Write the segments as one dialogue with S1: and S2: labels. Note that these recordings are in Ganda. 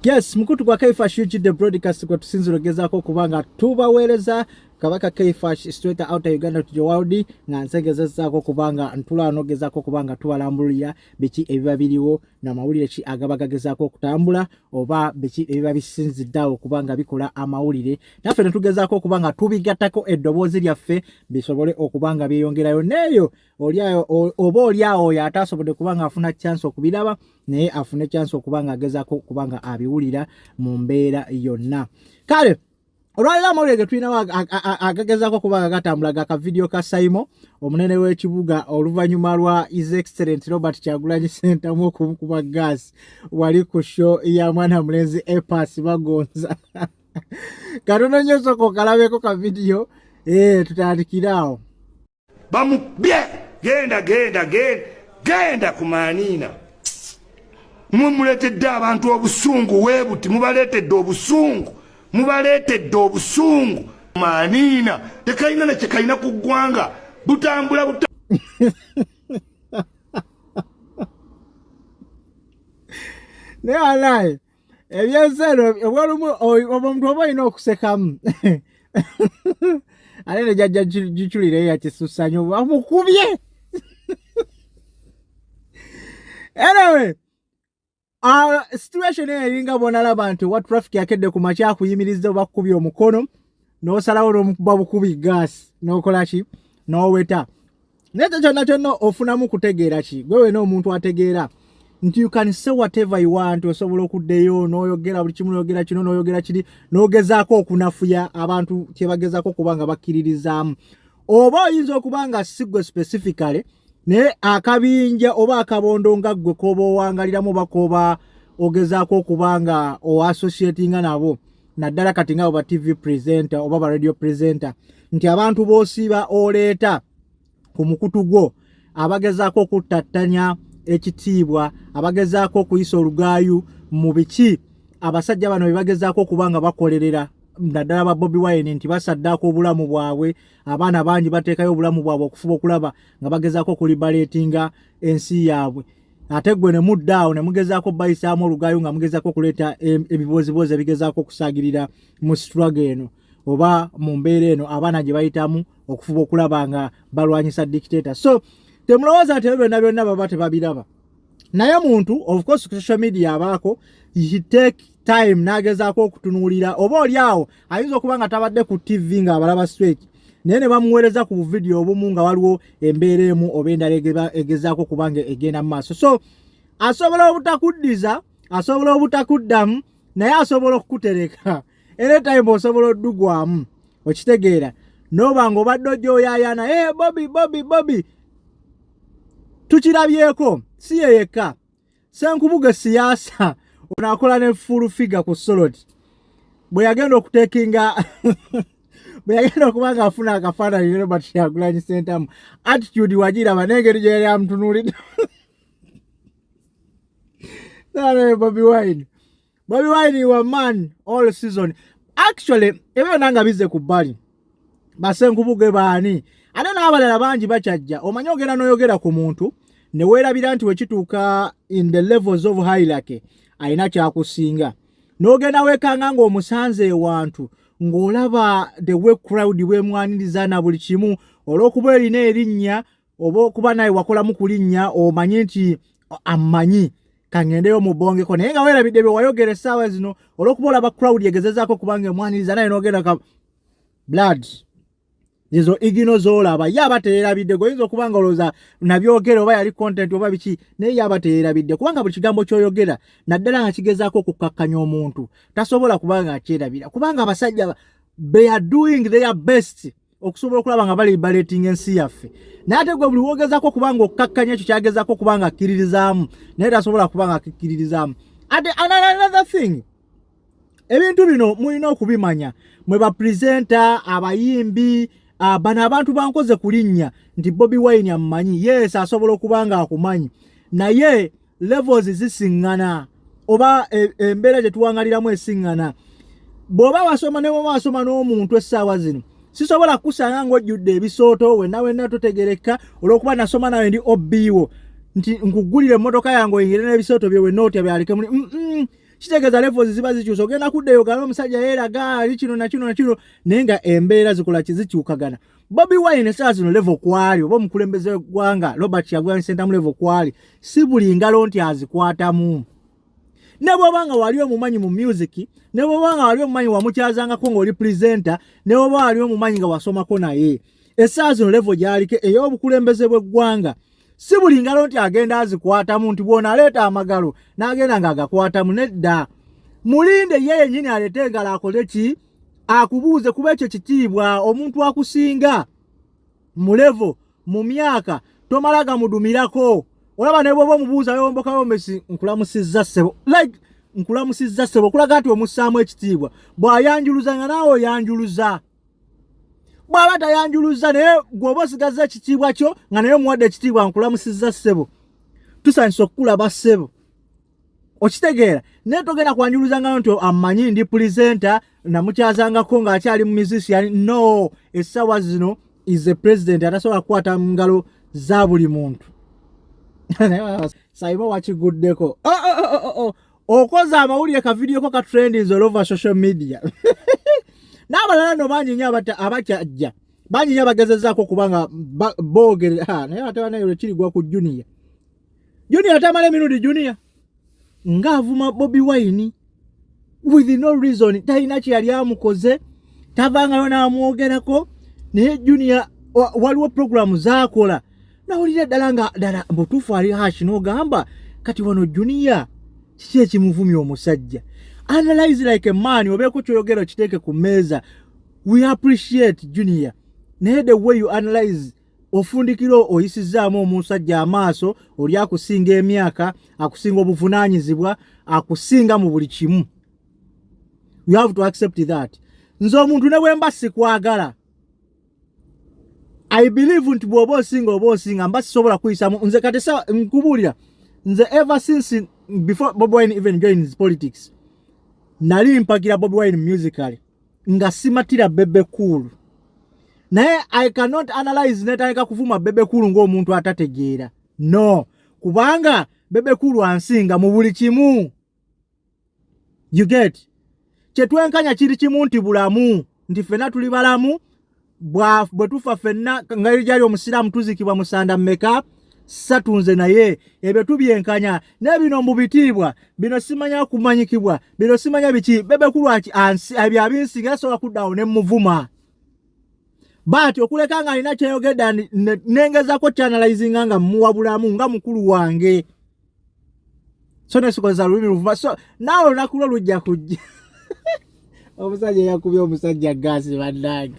S1: Yes, mkutu kwa Kaifash the broadcast kwa tusinziro gezako kubanga tubawereza kabaka Kaifash straight out of Uganda to Jowadi nga nsegeza zako kubanga ntulano gezako kubanga tubalambulia biki ebiba biriwo na mawulire ki agabaga gezako kutambula oba biki ebiba bisinziddawo kubanga bikola amawulire naffe netugezako kubanga tubigatako eddobozi lyaffe bisobole okubanga byeyongerayo neyo oliayo oba oliawo yatasobodde kubanga afuna chance okubiraba naye afune chance okubanga agezako kubanga abiwulira mu mbeera yonna kale olwalira mawulire tulina agagezako kubanga gatambulaga ka video ka Saimo omunene w'ekibuga oluvanyuma lwa His Excellent Robert Kyagulanyi Ssentamu okumukuba gas wali ku show ya mwana mulenzi Epas bagonza katono nnyo soko kalabeko ka video tutandikirawo
S2: bamubye genda kumanina muletedde abantu obusungu webuti mubaletedde obusungu manina tekaina na chekaina kugwanga butambula
S1: ne alai ebyensero obwalumu omuntu obayina okusekamu alene jajja gichulire ya kisusanyo bamukubye anyway situation eringa bonala abantu what traffic yakedde ku macha kuyimiriza bakubye omukono no salawo n'omukuba bukubi gas nokola ki noweta nete kyonna ofunamu kutegeera ki gwewe n'omuntu ategeera nti you can say whatever you want osobola okuddeyo n'oyogera buli kimu n'oyogera kino n'oyogera kiri n'ogezaako okunafuya abantu kyebagezaako kubanga bakkiririzaamu oba oyinza okubanga sigwe specifically ne akabinja oba akabondo nga gwe koba owangaliramu bakoba ogezaako okubanga o-associatinga nabo naddala kati nga oba TV presenter oba ba radio presenter nti abantu boosiba oleeta ku mukutu gwo abagezaako okutattanya ekitiibwa abagezaako okuyisa olugaayu mu biki abasajja bano bebagezaako kubanga bakolerera naddala ba Bobi Wine nti basaddaako obulamu bwabwe abaana bangi bateekayo obulamu bwabwe okufuba okulaba nga bagezaako kulibaletinga ensi yaabwe ate gwe ne muddaawo ne mugezaako bayisaamu olugaayu nga mugezaako okuleeta ebibozibozi ebigezaako okusaagirira mu struggle eno oba mu mbeera eno abaana gye bayitamu okufuba okulaba nga balwanyisa dictator so temulowooza nti byonna baba tebabiraba naye muntu of course ku social media abaako he take time nagezaako okutunuulira oba oliawo ayinza okuba nga tabadde ku TV nga abalaba straight naye ne bamuweereza ku video obumu nga waliwo embeera emu oba endala egezaako kubanga egenda mu maaso so asobola obutakuddiza asobola obutakuddamu naye asobola okukutereka anytime osobola oddugwamu okitegeera noba nga obadde ojooyaayana Bobby tukirabyeko si yeyeka senkubuga siyaasa onakola ne full figure ku solid bwe yagenda okutekinga bwe yagenda okubanga afuna akafaananyi Robert Kyagulanyi Ssentamu attitude wagiraba n'engeri gye yali amutunuulidde Bobby Wine you a man all season actually ebyo nanga bize ku bbali basenkubuge baani ate n'abalala bangi bakyajja omanyi ogenda n'oyogera ku muntu ne weerabira nti wekituuka in the levels of hierarchy ayina kyakusinga n'ogenda weekanga ng'omusanze ewantu ng'olaba the way crowd bwemwaniriza na buli kimu olw'okuba erina erinnya oba okuba naye wakolamu ku linnya omanyi nti amanyi kangendeyo mu bongeko naye nga weerabidde bye wayogera essaawa zino olw'okuba olaba crowd egezezaako kubanga emwaniriza naye n'ogenda ka blood ezo igino zolaba yaba teerabidde goyinza okubanga olooza nabyogera oba yali content oba biki naye yaba teerabidde kubanga buli kigambo ky'oyogera naddala nga kigezaako okukakkanya omuntu tasobola kubanga akyerabira kubanga abasajja they are doing their best okusobola okulaba nga balibalating ensi yaffe naye ate gwe buli wogezaako kubanga okukakkanya ekyo kyagezaako kubanga akkiririzaamu naye tasobola kubanga akikkiririzaamu ate another thing ebintu bino mulina okubimanya mwe bapresenter abayimbi bano abantu bankoze kulinnya nti Bobi Wine amanyi yes asobola okubanga akumanyi naye levels zisiŋŋana oba embeera gye tuwangaliramu esiŋŋana bw'oba wasoma ne bw'oba wasoma n'omuntu essaawa zino sisobola kusanga ng'ojjudde ebisooto wenna totegereka olw'okuba nasoma nawe ndi obbiiwo nti nkugulire emmotoka yange oyingire n'ebisooto bye wenna otya byalike muli kitegeeza levels ziba zikyusa ogenda kuddeyo gala omusajja yeeraga ali kino na kino na kino naye nga embeera zikola kizikyukagana. Bobi Wine saa zino level kwali oba omukulembeze w'eggwanga Robert Kyagulanyi Ssentamu level kwali si buli ngalo nti azikwatamu. Ne bw'obanga wali omumanyi mu music, ne bw'obanga wali omumanyi wamukyazangako ng'oli presenter, ne bw'oba wali omumanyi nga wasomako naye. Essaa zino level gy'aliko ey'obukulembeze bw'eggwanga si buli ngalo nti agenda azikwatamu nti bw'ona aleeta amagalo n'agenda ng'agakwatamu nedda. Mulinde ye yennyini aleete engalo akole ki? Akubuuze kuba ekyo kitiibwa. Omuntu akusinga mu level mu myaka tomala gamudumirako. Olaba ne bw'oba omubuuza yombokayo Messi nkulamusizza ssebo. Like nkulamusizza ssebo kulaga nti omussaamu ekitiibwa. Bw'ayanjuluza nga naawe oyanjuluza. Bw'aba tayanjuluza naye gw'oba osigazza ekitiibwa kyo nga naye omuwadde ekitiibwa nkulamusizza ssebo. Tusanyusa okukulaba ssebo. Okitegeera naye togenda kwanjuluza nga nti amanyi ndi presenter namukyazangako ng'akyali mu musician. No, essaawa zino is the president atasobola kukwata mu ngalo za buli muntu. Saimo wakiguddeko. Okoza amawulire ka video ko ka trending all over social media. N'abalala no bangi nnyo abakyajja. Bangi nnyo bagezezzaako kubanga boogere naye ate banayo kirigwa ku Junior. Junior atamala emirundi Junior. Ng'avuma Bobi Wine with no reason. Talina kye yali amukoze. Tavangayo n'amwogerako. Naye Junior waliwo programu z'akola. Nawulira ddala nga ddala mbutuufu ali hash n'ogamba kati wano Junior kiki ekimuvumya omusajja. Analyze like a man. Obeeko kyoyogera kiteeke ku mmeeza. We appreciate Junior. Naye the way you analyze ofundikiro oyisizaamu omusajja amaaso oli akusinga emyaka akusinga obuvunaanyizibwa akusinga mu buli kimu. You have to accept that. Nze omuntu ne bwe mba sikwagala I believe nti bw'oba osinga mba sisobola kuyisamu. Nze kati sa nkubuulira nze ever since before Bobi Wine even joined his politics nali mpagira Bobi Wine musically nga simatira Bebe Cool. Naye I cannot analyze netandika kuvuma Bebe Cool ng'omuntu atategeera. No, kubanga Bebe Cool ansinga mu buli kimu. You get? Kyetwenkanya kiri kimu nti bulamu nti ffenna tuli balamu bwe tufa ffenna nga jali omusiraamu tuzikibwa musanda mmeka satunze naye ebyo tubyenkanya n'ebino mu bitiibwa bino simanya kumanyikibwa bino simanya biki Bebe Cool ebyo abinsinga asobola kuddawo ne muvuma. But okuleka nga alina kyeyogedda nengezako channelizinga nga muwabulamu nga mukulu wange. So nesikoza lulimi luvuma. So nawe olunaku lwo lujja kujja. Omusajja yakubye omusajja gaasi bannange.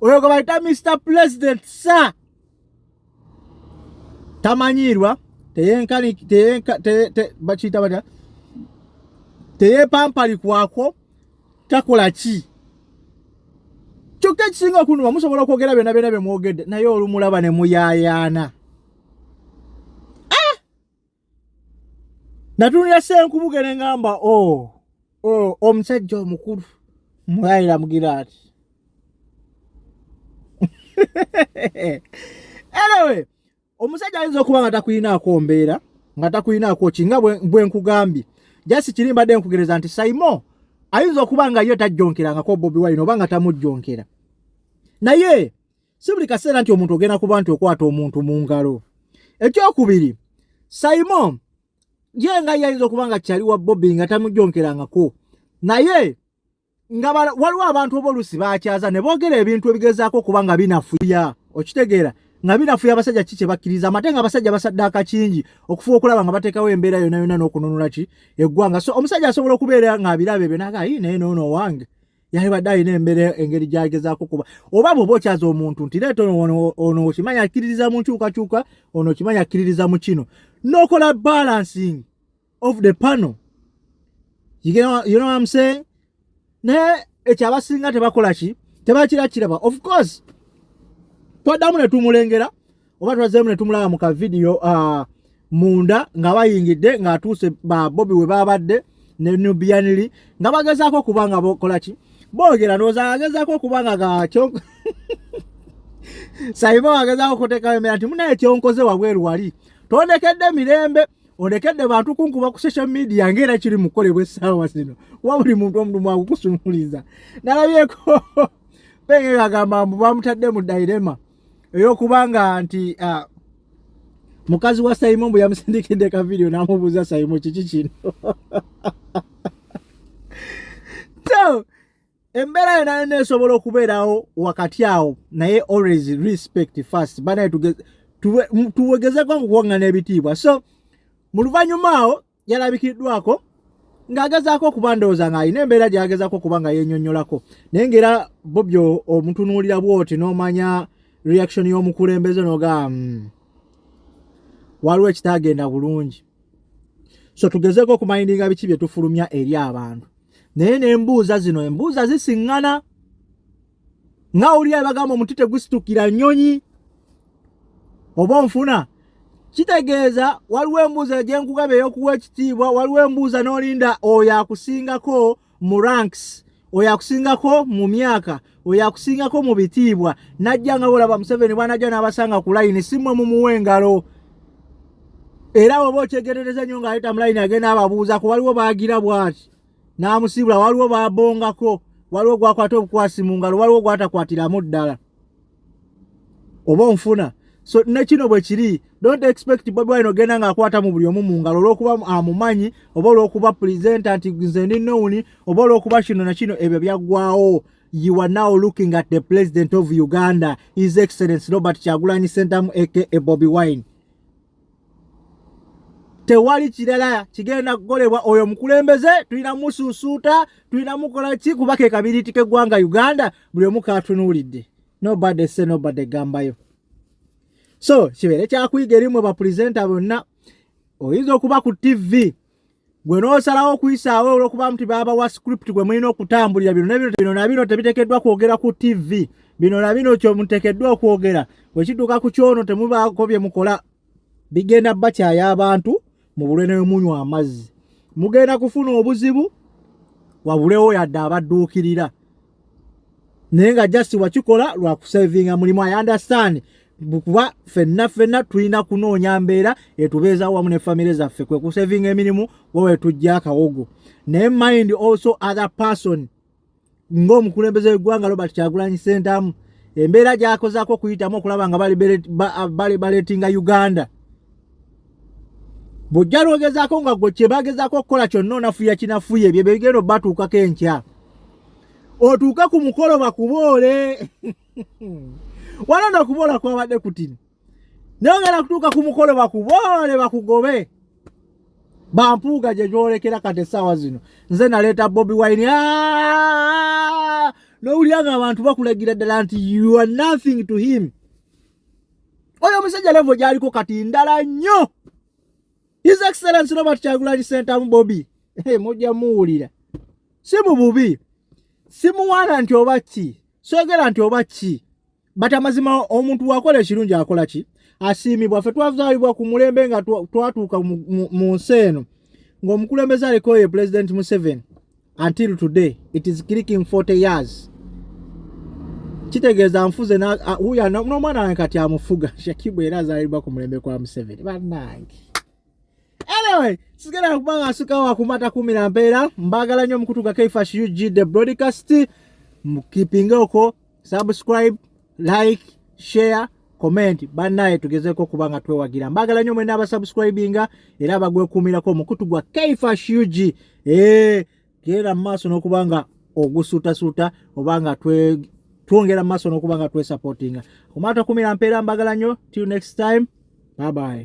S1: Oyo gwe bayita Mr. President sir. Tamanyirwa teyenkani bakiyita batya teyepampali kwako takola ki. Kyokka ekisinga okunuma musobola okwogera byonna byonna bye mwogedde naye olumulaba ne muyaayaana. Natunulira Ssenkubugge ne ngamba omusajja omukulu mulayira mugira ati. Anyway, omusajja ayinza okuba nga takuyinaako mbeera nga takuyinaako ki nga bwe nkugambye. Jasi kiri mbadde nkugereza nti Saimo ayinza okuba nga ye tajjonkerangako Bobi Wine oba nga tamujjonkera. Naye si buli kaseera nti omuntu ogenda kuba nti okwata omuntu mu ngalo. Ekyokubiri, Saimo ye nga yayinza okuba nga kyali wa Bobi nga tamujjonkerangako. Naye nga waliwo abantu obolusi baakyaza ne boogera ebintu ebigezaako okuba nga binafuya. Okitegeera nga binafuya abasajja kiki bakkiriza amate nga abasajja basaddaaka kingi okufuba okulaba nga bateekawo embeera yonna yonna n'okununula ki eggwanga. So omusajja asobola okubeera nga abiraba ebyo naga naye noono wange yali badde alina embeera engeri gy'agezaako kuba. Oba bw'oba okyaza omuntu nti leeta ono okimanya akkiririza mu nkyukakyuka ono okimanya akkiririza mu kino n'okola balancing of the panel. You know what I'm saying? Naye ekyo abasinga tebakola ki tebakirakiraba. Of course twaddamu ne tumulengera oba twazeemu ne tumulaba mu ka video munda nga bayingidde ng'atuuse ba Bobi we babadde ne Nubianili nga bagezaako okuba nga bokola ki boogera ndowooza agezaako okuba nga gakyonko Saimo agezaako okuteekawo embeera nti munaye kyonkoze wabweru wali tondekedde mirembe onekedde bantu kunkuba ku social media ngera kiri mukolebwe essaawa zino kuba buli muntu omudumu agukusumuliza nalabyeko penge kagamba mbu bamutadde mu dilema ey'okubanga nti mukazi wa Simon bwe yamusindikidde ka video n'amubuuza Simon kiki kino so embeera yona neesobola okubeerawo wakati awo naye always respect first banaye tuwegezeko okuwangana ebitiibwa so mu luvannyuma awo yalabikiddwako ng'agezaako okuba ndowooza ng'alina embeera gy'agezaako okuba nga yennyonnyolako naye ng'era Bobby omutunuulira bw'oti n'omanya reaction y'omukulembeze n'oga waliwo ekitaagenda bulungi so tugezeeko okumanyindinga biki bye tufulumya eri abantu naye n'embuuza zino embuuza zisiŋŋana nga oli abagamba omuti tegusituukira nnyonyi oba onfuna kitegeeza waliwo embuuza gye nkugaba ey'okuwa ekitiibwa waliwo embuuza n'olinda oyo akusingako mu ranks oyo akusingako mu myaka oyo akusingako mu bitiibwa najja nga olaba Museveni bw'anajja n'abasanga ku layini si mmwe mumuwa engalo era oba okyegerereza nnyo ng'ayita mu layini agenda ababuuza ku waliwo baagira bw'ati n'amusibula waliwo baabongako waliwo gwakwata obukwasi mu ngalo waliwo gwatakwatiramu ddala oba onfuna so ne kino bwe kiri don't expect Bobby Wine ogenda ng'akwata mu buli omu mu ngalo olw'okuba amumanyi oba olw'okuba presenter nti nze ndi nowuni oba olw'okuba kino na kino ebyo byaggwawo you are now looking at the president of Uganda His Excellency Robert Kyagulanyi Ssentamu aka Bobby Wine tewali kirala kigenda kukolebwa oyo mukulembeze tulina musuusuuta tulina mukola ki kuba ke kabiriti k'eggwanga Uganda buli omu kaatunuulidde nobody say nobody gambayo so kibeere kyakuyiga erimwe bapresenta bonna oyinza okuba ku TV gwe n'osalawo okuyisaawo olw'okuba nti babawa script gwe mulina okutambulira bino na bino tebiteekeddwa kwogera ku TV bino na bino kyomuteekeddwa okwogera bwe kituuka ku kyono temubaako bye mukola bigenda bakyaya abantu mubule n'omunywa amazzi mugenda kufuna obuzibu wabulewo yadde abadduukirira naye nga just wakikola lwa kusavinga mulimu I understand kuba ffenna tulina kunoonya mbeera etubeeza wamu ne famire zaffe kwe kusavinga emirimu wowe tujja akawogo naye mind also other person ng'omukulembeze w'eggwanga Robert Kyagulanyi Ssentamu embeera gy'akozaako okuyitamu okulaba nga bali baleetinga Uganda bw'ojja lwogezaako nga gwe kye bagezaako okukola kyonna onafuya kinafuya ebyo bigenda obbatuukako enkya otuuke ku mukolo bakuboole walanda okuboola kwabadde kutini naye ogenda kutuuka ku mukolo bakuboole bakugobe bampuuga gye gyolekera kati essaawa zino nze naleeta Bobby Wine n'owulira nga abantu bakulagira ddala nti you are nothing to him oyo omusajja levo gy'aliko kati ndala nnyo His Excellency Robert Kyagulanyi Ssentamu Bobby mujja muwulira si mu bubi si muwaana nti oba ki soogera nti oba ki bati amazima omuntu wakola ekirungi akola ki asiimibwa ffe twazaalibwa ku mulembe nga twatuuka mu nsi eno ng'omukulembeze aliko ye President Museveni until today it is clicking 40 years kitegeeza nfuze huya n'omwana wange kati amufuga Shakibwa era azaalibwa ku mulembe kwa Museveni bannange anyway sigenda kubanga asukawo akumata kumira mpeera mbagala nnyo mukutuga Kaifash UG the broadcast mukipingeko subscribe like share comment bannaye tugezeeko kubanga twewagira mbagala nnyo mwena abasubscribinga era abagwekumirako mukutu gwa Kaifash UG genda mu maaso n'okubanga ogusuutasuuta obanga twongera mu maaso n'okubanga twesupportinga kumata kumira mpeera mbagala nnyo till next time bye bye.